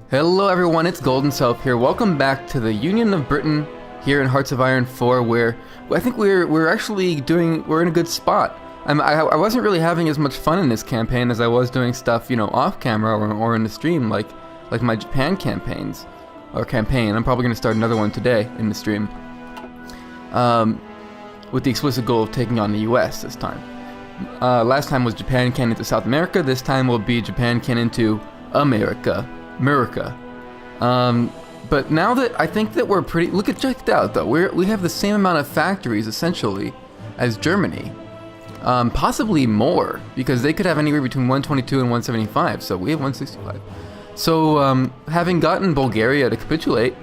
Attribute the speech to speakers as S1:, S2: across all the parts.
S1: Hello everyone, it's Golden Self here. Welcome back to the Union of Britain here in Hearts of Iron 4, where I think we're actually we're in a good spot. I wasn't really having as much fun in this campaign as I was doing stuff, off camera or in the stream, like my Japan campaigns or campaign. I'm probably going to start another one today in the stream, with the explicit goal of taking on the U.S. this time. Last time was Japan can into South America. This time will be Japan can into America. But now that I think that we're pretty, check it out though. We have the same amount of factories essentially as Germany, possibly more, because they could have anywhere between 122 and 175. So we have 165. So having gotten Bulgaria to capitulate,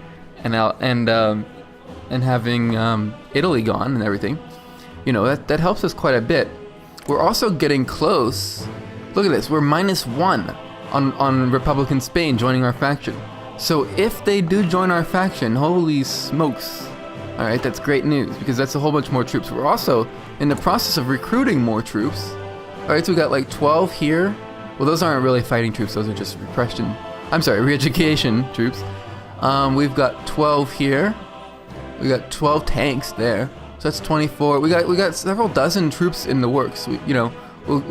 S1: and having Italy gone and everything, that helps us quite a bit. We're also getting close. Look at this. We're -1 on Republican Spain joining our faction. So if they do join our faction, holy smokes. Alright, that's great news, because that's a whole bunch more troops. We're also in the process of recruiting more troops. Alright, so we got like 12 here. Well, those aren't really fighting troops, those are just re-education troops. We've got 12 here. We got 12 tanks there. So that's 24. We got several dozen troops in the works. We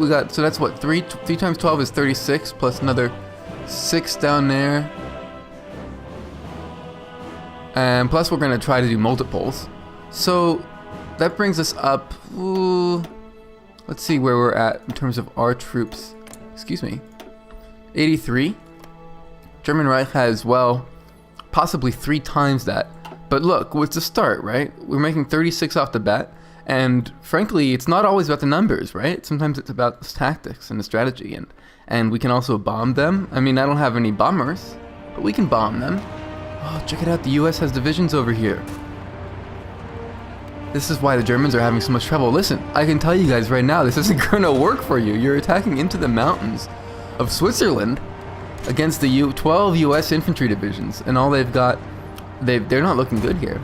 S1: got, so that's what, 3 times 12 is 36, plus another 6 down there. And plus we're going to try to do multiples. So that brings us up, let's see where we're at in terms of our troops. Excuse me. 83. German Reich has, well, possibly 3 times that. But look, it's a start, right? We're making 36 off the bat. And frankly, it's not always about the numbers, right? Sometimes it's about the tactics and the strategy, and we can also bomb them. I mean, I don't have any bombers, but we can bomb them. Oh, check it out, the US has divisions over here. This is why the Germans are having so much trouble. Listen, I can tell you guys right now, this isn't gonna work for you. You're attacking into the mountains of Switzerland against the 12 US infantry divisions, and all they've got, they're not looking good here.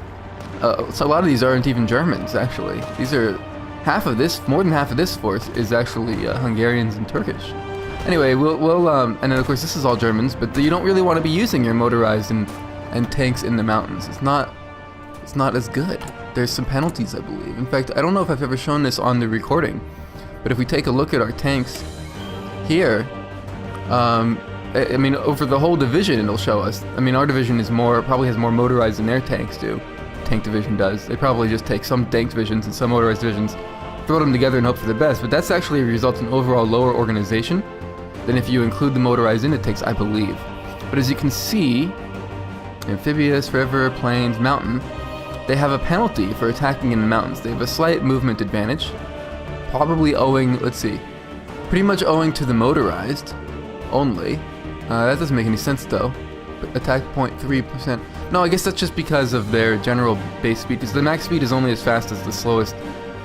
S1: So a lot of these aren't even Germans, actually. These are more than half of this force is actually Hungarians and Turkish. Anyway, we'll and then of course this is all Germans, but you don't really want to be using your motorized and tanks in the mountains. It's not as good. There's some penalties, I believe. In fact, I don't know if I've ever shown this on the recording, but if we take a look at our tanks here, I mean, over the whole division, it'll show us. I mean, our division probably has more motorized than their tanks do. Tank division does. They probably just take some tank divisions and some motorized divisions, throw them together and hope for the best, but that's actually results in overall lower organization than if you include the motorized in the tanks, I believe. But as you can see, amphibious, river, plains, mountain, they have a penalty for attacking in the mountains. They have a slight movement advantage, probably owing, pretty much owing to the motorized only. That doesn't make any sense though. Attack 0.3%. No, I guess that's just because of their general base speed, because the max speed is only as fast as the slowest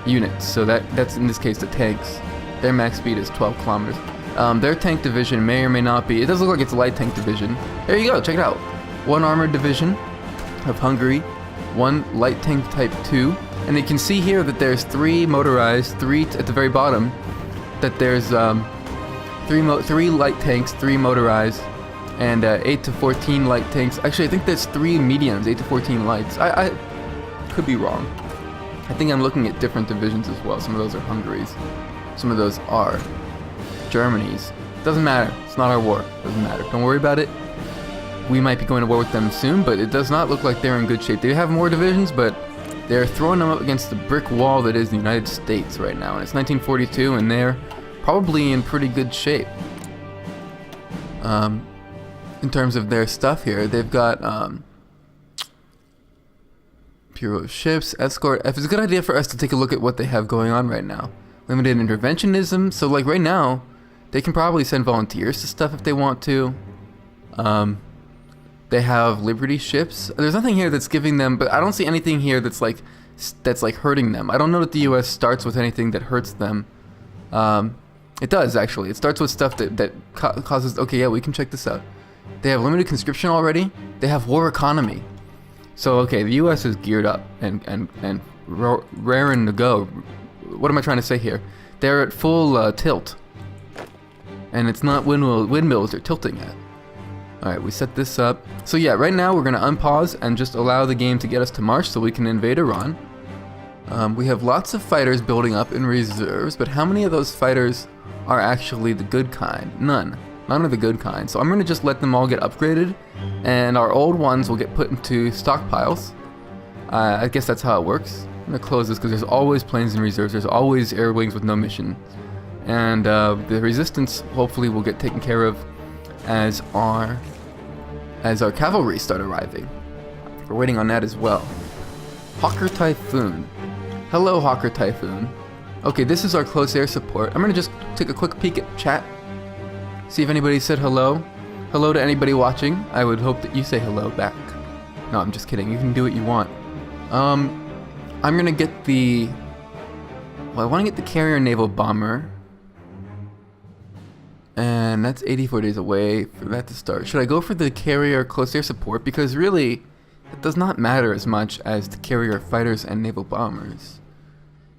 S1: units, so that's in this case the tanks. Their max speed is 12 kilometers. Their tank division may or may not be, it does look like it's a light tank division. There you go, check it out. 1 armored division of Hungary, 1 light tank type 2, and you can see here that there's 3 motorized, 3 at the very bottom, that there's 3 light tanks, 3 motorized, and 8 to 14 light tanks. Actually, I think there's 3 mediums, 8 to 14 lights. I could be wrong. I think I'm looking at different divisions as well. Some of those are Hungary's. Some of those are Germany's. Doesn't matter. It's not our war. Doesn't matter. Don't worry about it. We might be going to war with them soon, but it does not look like they're in good shape. They have more divisions, but they're throwing them up against the brick wall that is the United States right now. And it's 1942, and they're probably in pretty good shape. In terms of their stuff here, they've got Bureau of Ships, Escort. It's a good idea for us to take a look at what they have going on right now. Limited interventionism. So like right now, they can probably send volunteers to stuff if they want to. They have Liberty ships. There's nothing here that's giving them, but I don't see anything here that's like hurting them. I don't know that the U.S. starts with anything that hurts them. It does actually. It starts with stuff that causes. Okay, yeah, we can check this out. They have limited conscription already. They have war economy. So okay, the U.S. is geared up and raring to go. What am I trying to say here? They're at full tilt, and it's not windmills they're tilting at. Alright, we set this up. So yeah, right now we're gonna unpause and just allow the game to get us to March so we can invade Iran. We have lots of fighters building up in reserves, but how many of those fighters are actually the good kind? None. None of the good kind. So I'm gonna just let them all get upgraded, and our old ones will get put into stockpiles. I guess that's how it works. I'm gonna close this because there's always planes in reserves. There's always air wings with no mission. And the resistance hopefully will get taken care of as our cavalry start arriving. We're waiting on that as well. Hawker Typhoon. Hello, Hawker Typhoon. Okay, this is our close air support. I'm gonna just take a quick peek at chat. See if anybody said hello. Hello to anybody watching. I would hope that you say hello back. No, I'm just kidding. You can do what you want. I'm gonna get the... Well, I want to get the carrier naval bomber. And that's 84 days away for that to start. Should I go for the carrier close air support? Because really, it does not matter as much as the carrier fighters and naval bombers.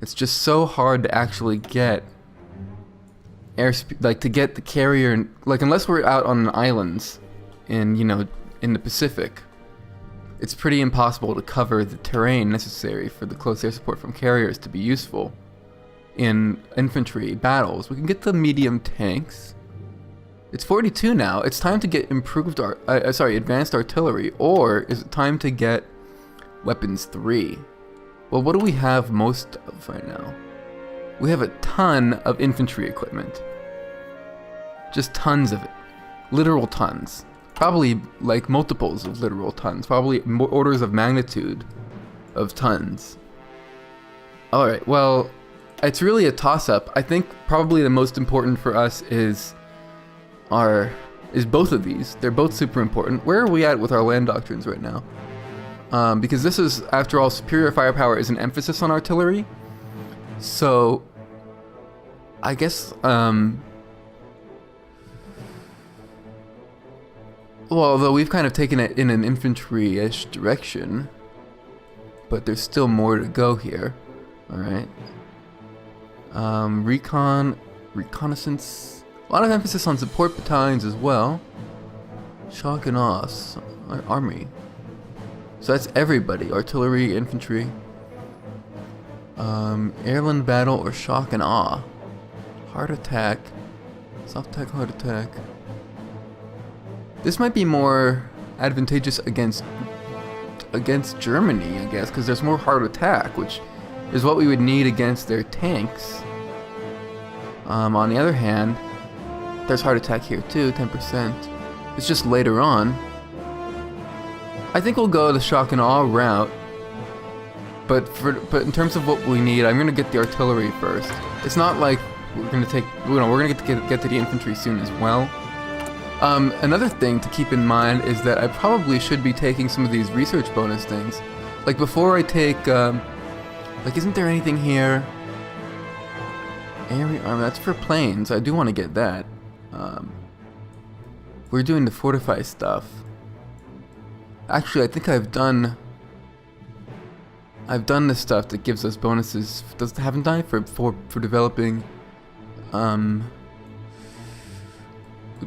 S1: It's just so hard to actually get like to get the carrier, like unless we're out on islands in, you know, in the Pacific, it's pretty impossible to cover the terrain necessary for the close air support from carriers to be useful in infantry battles. We can get the medium tanks. It's 42 now. It's time to get improved advanced artillery, or is it time to get weapons 3? Well, what do we have most of right now? We have a ton of infantry equipment. Just tons of it. Literal tons. Probably like multiples of literal tons. Probably more orders of magnitude of tons. Alright, well, it's really a toss-up. I think probably the most important for us is both of these. They're both super important. Where are we at with our land doctrines right now? Because this is, after all, superior firepower is an emphasis on artillery. So, I guess, well, although we've kind of taken it in an infantry-ish direction, but there's still more to go here. Alright. Reconnaissance. A lot of emphasis on support battalions as well. Shock and awe. Army. So that's everybody. Artillery, infantry. Airland battle or shock and awe. Hard attack. Soft attack, hard attack. This might be more advantageous against Germany, I guess, because there's more hard attack, which is what we would need against their tanks. On the other hand, there's hard attack here too, 10%. It's just later on. I think we'll go the shock and awe route. But in terms of what we need, I'm gonna get the artillery first. It's not like we're gonna take, we're gonna get to the infantry soon as well. Another thing to keep in mind is that I probably should be taking some of these research bonus things. Like before I take, like isn't there anything here? Area armor, that's for planes. I do want to get that. We're doing the fortify stuff. Actually, I think I've done the stuff that gives us bonuses. Haven't I for developing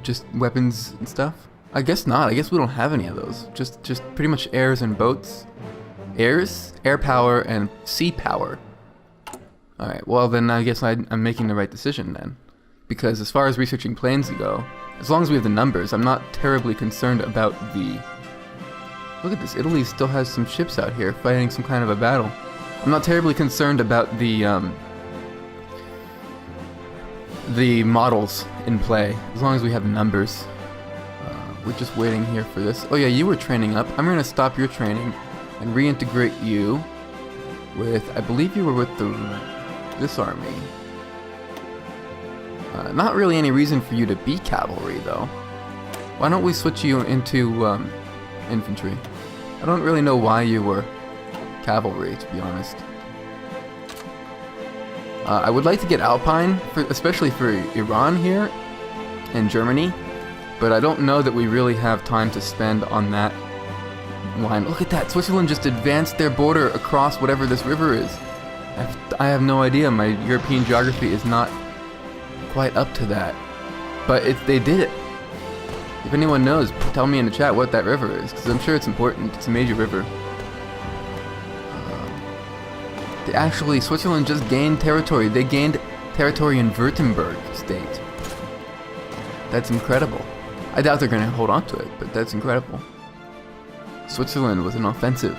S1: just weapons and stuff? I guess not. I guess we don't have any of those. Just pretty much airs and boats. Airs, air power, and sea power. Alright, well then I guess I'm making the right decision then. Because as far as researching planes go, as long as we have the numbers, I'm not terribly concerned about the... Look at this, Italy still has some ships out here fighting some kind of a battle. I'm not terribly concerned about the models in play, as long as we have the numbers. We're just waiting here for this. Oh yeah, you were training up. I'm gonna stop your training and reintegrate you with, I believe you were with this army. Not really any reason for you to be cavalry though. Why don't we switch you into infantry? I don't really know why you were cavalry, to be honest. I would like to get Alpine, especially for Iran here and Germany, but I don't know that we really have time to spend on that line. Look at that, Switzerland just advanced their border across whatever this river is. I have no idea, my European geography is not quite up to that, but they did it. If anyone knows, tell me in the chat what that river is, because I'm sure it's important. It's a major river. Switzerland just gained territory. They gained territory in Württemberg state. That's incredible. I doubt they're going to hold on to it, but that's incredible. Switzerland with an offensive.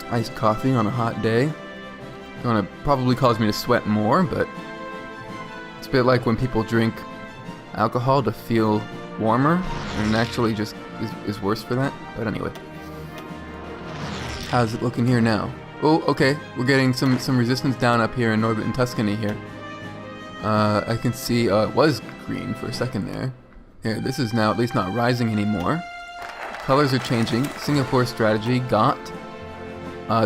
S1: Iced coffee on a hot day. Gonna probably cause me to sweat more, but it's a bit like when people drink alcohol to feel warmer, and actually just is worse for that. But anyway, how's it looking here now? Oh, okay, we're getting some resistance down up here in Tuscany here. I can see it was green for a second there. Here, this is now at least not rising anymore. Colors are changing. Singapore strategy got.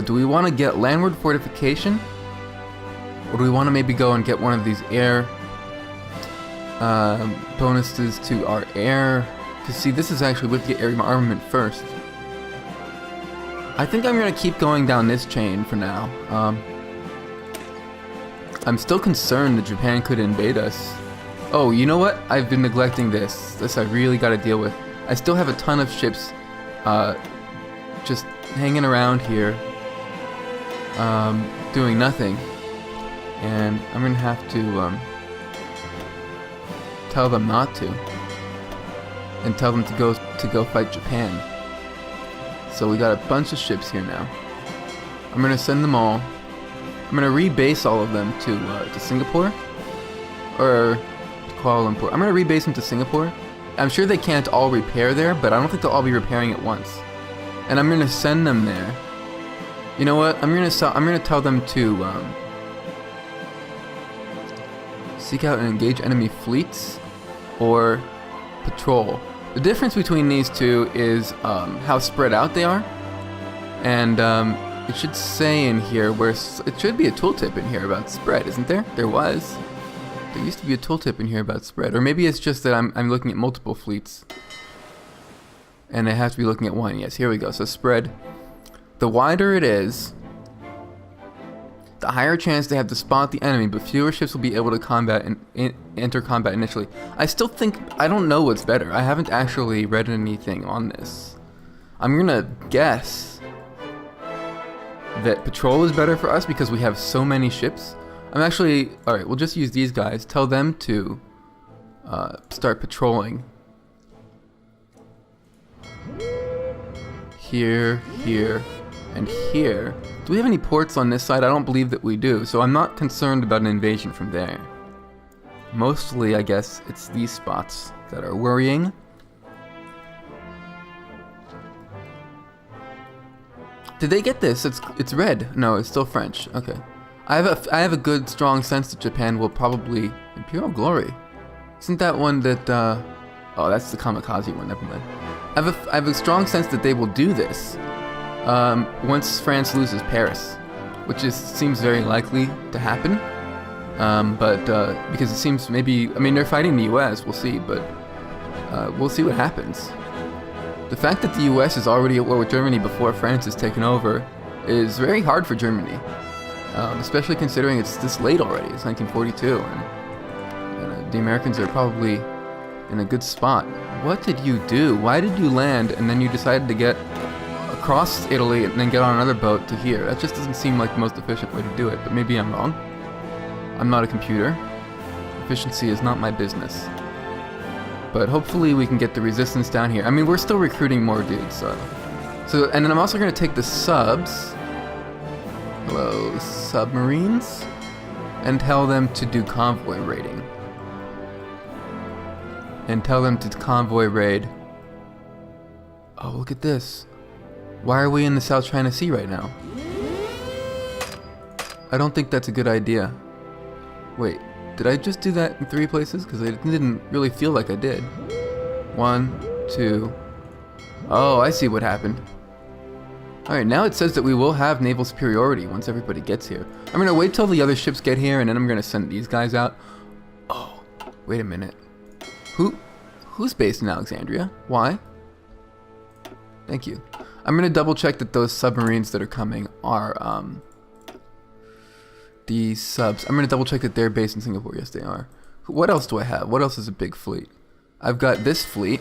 S1: Do we want to get landward fortification? Or do we want to maybe go and get one of these air bonuses to our air? Because see, this is actually with the air armament first. I think I'm going to keep going down this chain for now. I'm still concerned that Japan could invade us. Oh, you know what? I've been neglecting this. This I really got to deal with. I still have a ton of ships just hanging around here, doing nothing. And I'm going to have to tell them not to. And tell them to go fight Japan. So we got a bunch of ships here now. I'm going to send them all. I'm going to rebase all of them to Singapore. Or to Kuala Lumpur. I'm going to rebase them to Singapore. I'm sure they can't all repair there, but I don't think they'll all be repairing at once. And I'm going to send them there. You know what? I'm going to tell them to seek out and engage enemy fleets or patrol. The difference between these two is how spread out they are. And it should say in here where it should be a tooltip in here about spread, isn't there? There was. There used to be a tooltip in here about spread, or maybe it's just that I'm looking at multiple fleets, and I have to be looking at one. Yes, here we go. So spread. The wider it is, the higher chance they have to spot the enemy, but fewer ships will be able to combat and enter combat initially. I still think I don't know what's better. I haven't actually read anything on this. I'm gonna guess that patrol is better for us because we have so many ships. I'm actually... Alright, we'll just use these guys. Tell them to start patrolling. Here, here, and here. Do we have any ports on this side? I don't believe that we do, so I'm not concerned about an invasion from there. Mostly, I guess, it's these spots that are worrying. Did they get this? It's red. No, it's still French. Okay. I have a good, strong sense that Japan will probably... Imperial Glory. Isn't that one that... Oh, that's the kamikaze one. Never mind. I have a strong sense that they will do this once France loses Paris, which seems very likely to happen. Because it seems maybe... I mean, they're fighting the U.S. We'll see, but we'll see what happens. The fact that the U.S. is already at war with Germany before France is taken over is very hard for Germany. Especially considering it's this late already. It's 1942, and the Americans are probably in a good spot. What did you do? Why did you land and then you decided to get across Italy and then get on another boat to here? That just doesn't seem like the most efficient way to do it, but maybe I'm wrong. I'm not a computer. Efficiency is not my business. But hopefully we can get the resistance down here. I mean, we're still recruiting more dudes, so and then I'm also going to take the subs. Hello, submarines, and tell them to do convoy raiding. And tell them to convoy raid. Oh, look at this. Why are we in the South China Sea right now? I don't think that's a good idea. Wait, did I just do that in 3 places? Because it didn't really feel like I did. 1, 2. Oh, I see what happened. Alright, now it says that we will have naval superiority once everybody gets here. I'm going to wait till the other ships get here, and then I'm going to send these guys out. Oh, wait a minute. Who's based in Alexandria? Why? Thank you. I'm going to double check that those submarines that are coming are, the subs. I'm going to double check that they're based in Singapore. Yes, they are. What else do I have? What else is a big fleet? I've got this fleet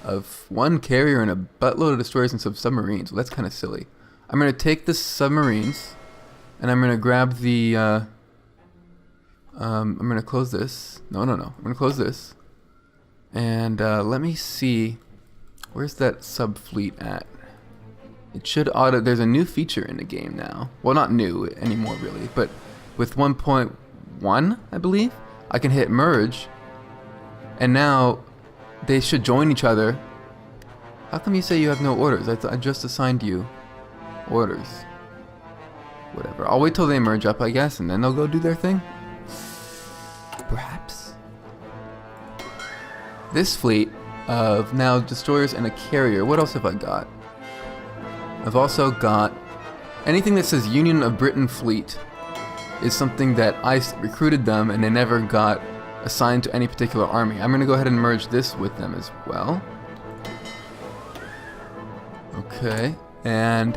S1: of 1 carrier and a buttload of destroyers and some submarines. Well, that's kind of silly. I'm going to take the submarines and I'm going to grab the... I'm going to close this. No. I'm going to close this. And let me see. Where's that sub fleet at? It should auto... There's a new feature in the game now. Well, not new anymore, really. But with 1.1, I believe, I can hit merge. And now they should join each other. How come you say you have no orders? I just assigned you orders. Whatever. I'll wait till they merge up, I guess, and then they'll go do their thing. Perhaps. This fleet of now destroyers and a carrier. What else have I got? I've also got anything that says Union of Britain Fleet is something that I recruited them and they never got assigned to any particular army. I'm going to go ahead and merge this with them as well. Okay, and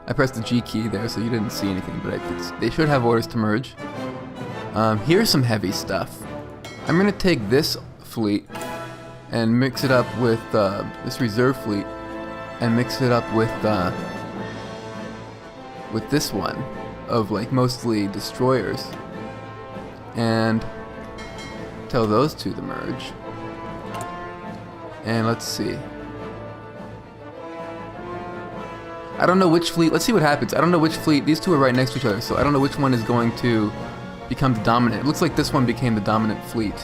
S1: I pressed the G key there so you didn't see anything, but they should have orders to merge. Here's some heavy stuff. I'm going to take this fleet and mix it up with this reserve fleet and mix it up with this one of like mostly destroyers and tell those two to merge. And let's see. I don't know which fleet. Let's see what happens. I don't know which fleet. These two are right next to each other, so I don't know which one is going to become the dominant. It looks like this one became the dominant fleet.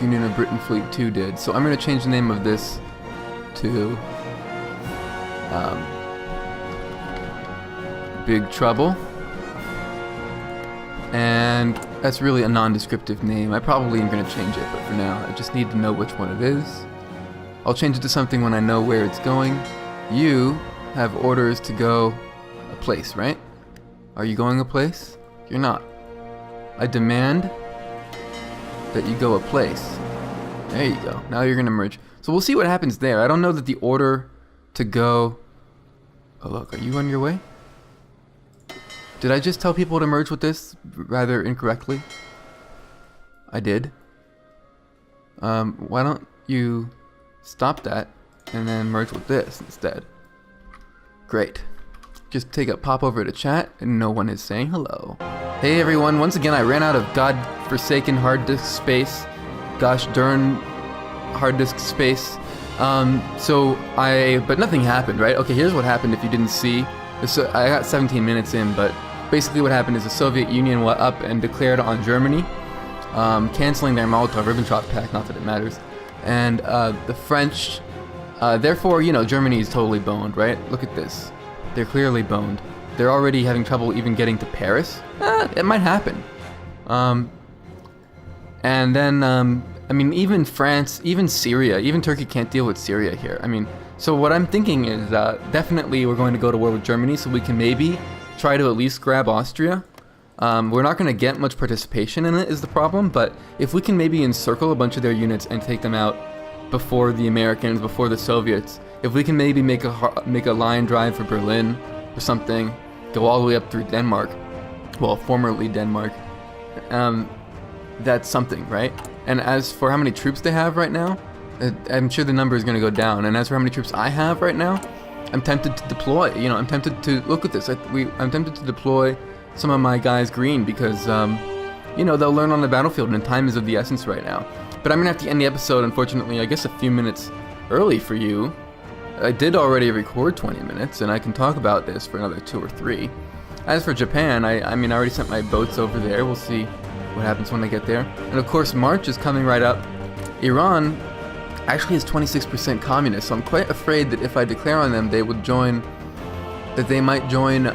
S1: Union of Britain Fleet 2 did. So I'm going to change the name of this to Big Trouble. And that's really a non-descriptive name. I probably am going to change it, but for now, I just need to know which one it is. I'll change it to something when I know where it's going. You have orders to go a place, right? Are you going a place? You're not. I demand that you go a place. There you go. Now you're going to merge. So we'll see what happens there. I don't know that the order to go... Oh, look. Are you on your way? Did I just tell people to merge with this rather incorrectly? I did. Why don't you stop that and then merge with this instead? Great. Just pop over to chat and no one is saying hello. Hey everyone, once again I ran out of god-forsaken hard disk space. Gosh darn hard disk space. But nothing happened, right? Okay, here's what happened if you didn't see. So I got 17 minutes in, but basically what happened is the Soviet Union went up and declared on Germany, canceling their Molotov-Ribbentrop Pact, not that it matters. And the French, therefore, you know, Germany is totally boned, right? Look at this. They're clearly boned. They're already having trouble even getting to Paris. It might happen. And then, I mean, even France, even Syria, even Turkey can't deal with Syria here. I mean, so what I'm thinking is definitely we're going to go to war with Germany so we can maybe try to at least grab Austria. We're not going to get much participation in it is the problem, but if we can maybe encircle a bunch of their units and take them out before the Americans, before the Soviets, if we can maybe make a line drive for Berlin or something, go all the way up through Denmark, well, formerly Denmark, that's something, right? And as for how many troops they have right now, I'm sure the number is going to go down. And as for how many troops I have right now, I'm tempted to deploy. You know, I'm tempted to look at this. I'm tempted to deploy some of my guys green because, you know, they'll learn on the battlefield, and time is of the essence right now. But I'm gonna have to end the episode, unfortunately, I guess a few minutes early for you. I did already record 20 minutes, and I can talk about this for another 2 or 3. As for Japan, I mean, I already sent my boats over there. We'll see what happens when I get there. And of course, March is coming right up. Iran actually is 26% communist, so I'm quite afraid that if I declare on them, they would join, that they might join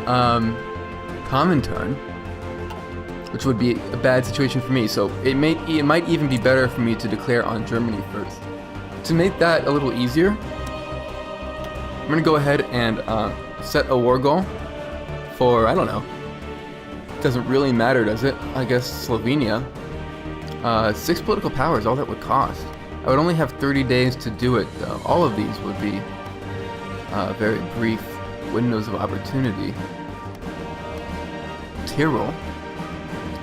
S1: Comintern, which would be a bad situation for me. So it might even be better for me to declare on Germany first. To make that a little easier, I'm gonna go ahead and set a war goal for, I don't know, doesn't really matter, does it? I guess Slovenia. 6 political power is all that would cost. I would only have 30 days to do it, though. All of these would be very brief windows of opportunity. Tyrol.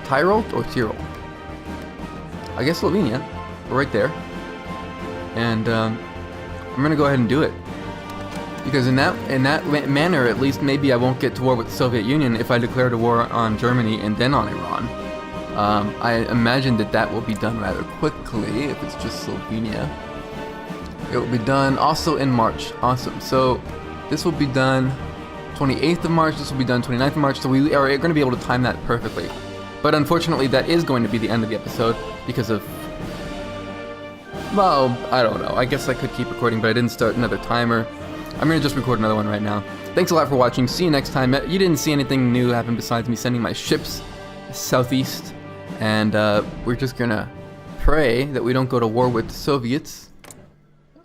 S1: Tyrol or Tyrol? I guess Slovenia. We're right there. And I'm gonna go ahead and do it. Because in that manner, at least, maybe I won't get to war with the Soviet Union if I declared a war on Germany and then on Iran. I imagine that will be done rather quickly if it's just Slovenia. It will be done also in March. Awesome. So this will be done 28th of March. This will be done 29th of March. So we are going to be able to time that perfectly. But unfortunately, that is going to be the end of the episode because of... Well, I don't know. I guess I could keep recording, but I didn't start another timer. I'm going to just record another one right now. Thanks a lot for watching. See you next time. You didn't see anything new happen besides me sending my ships southeast. And we're just going to pray that we don't go to war with the Soviets.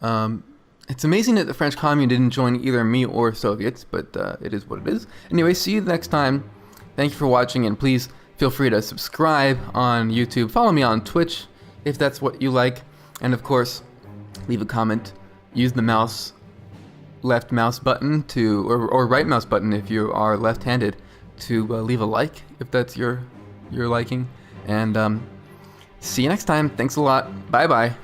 S1: It's amazing that the French Commune didn't join either me or Soviets, but it is what it is. Anyway, see you next time. Thank you for watching, and please feel free to subscribe on YouTube. Follow me on Twitch if that's what you like. And of course, leave a comment. Use the left mouse button to, or right mouse button if you are left-handed, to leave a like if that's your liking. And see you next time. Thanks a lot. Bye-bye.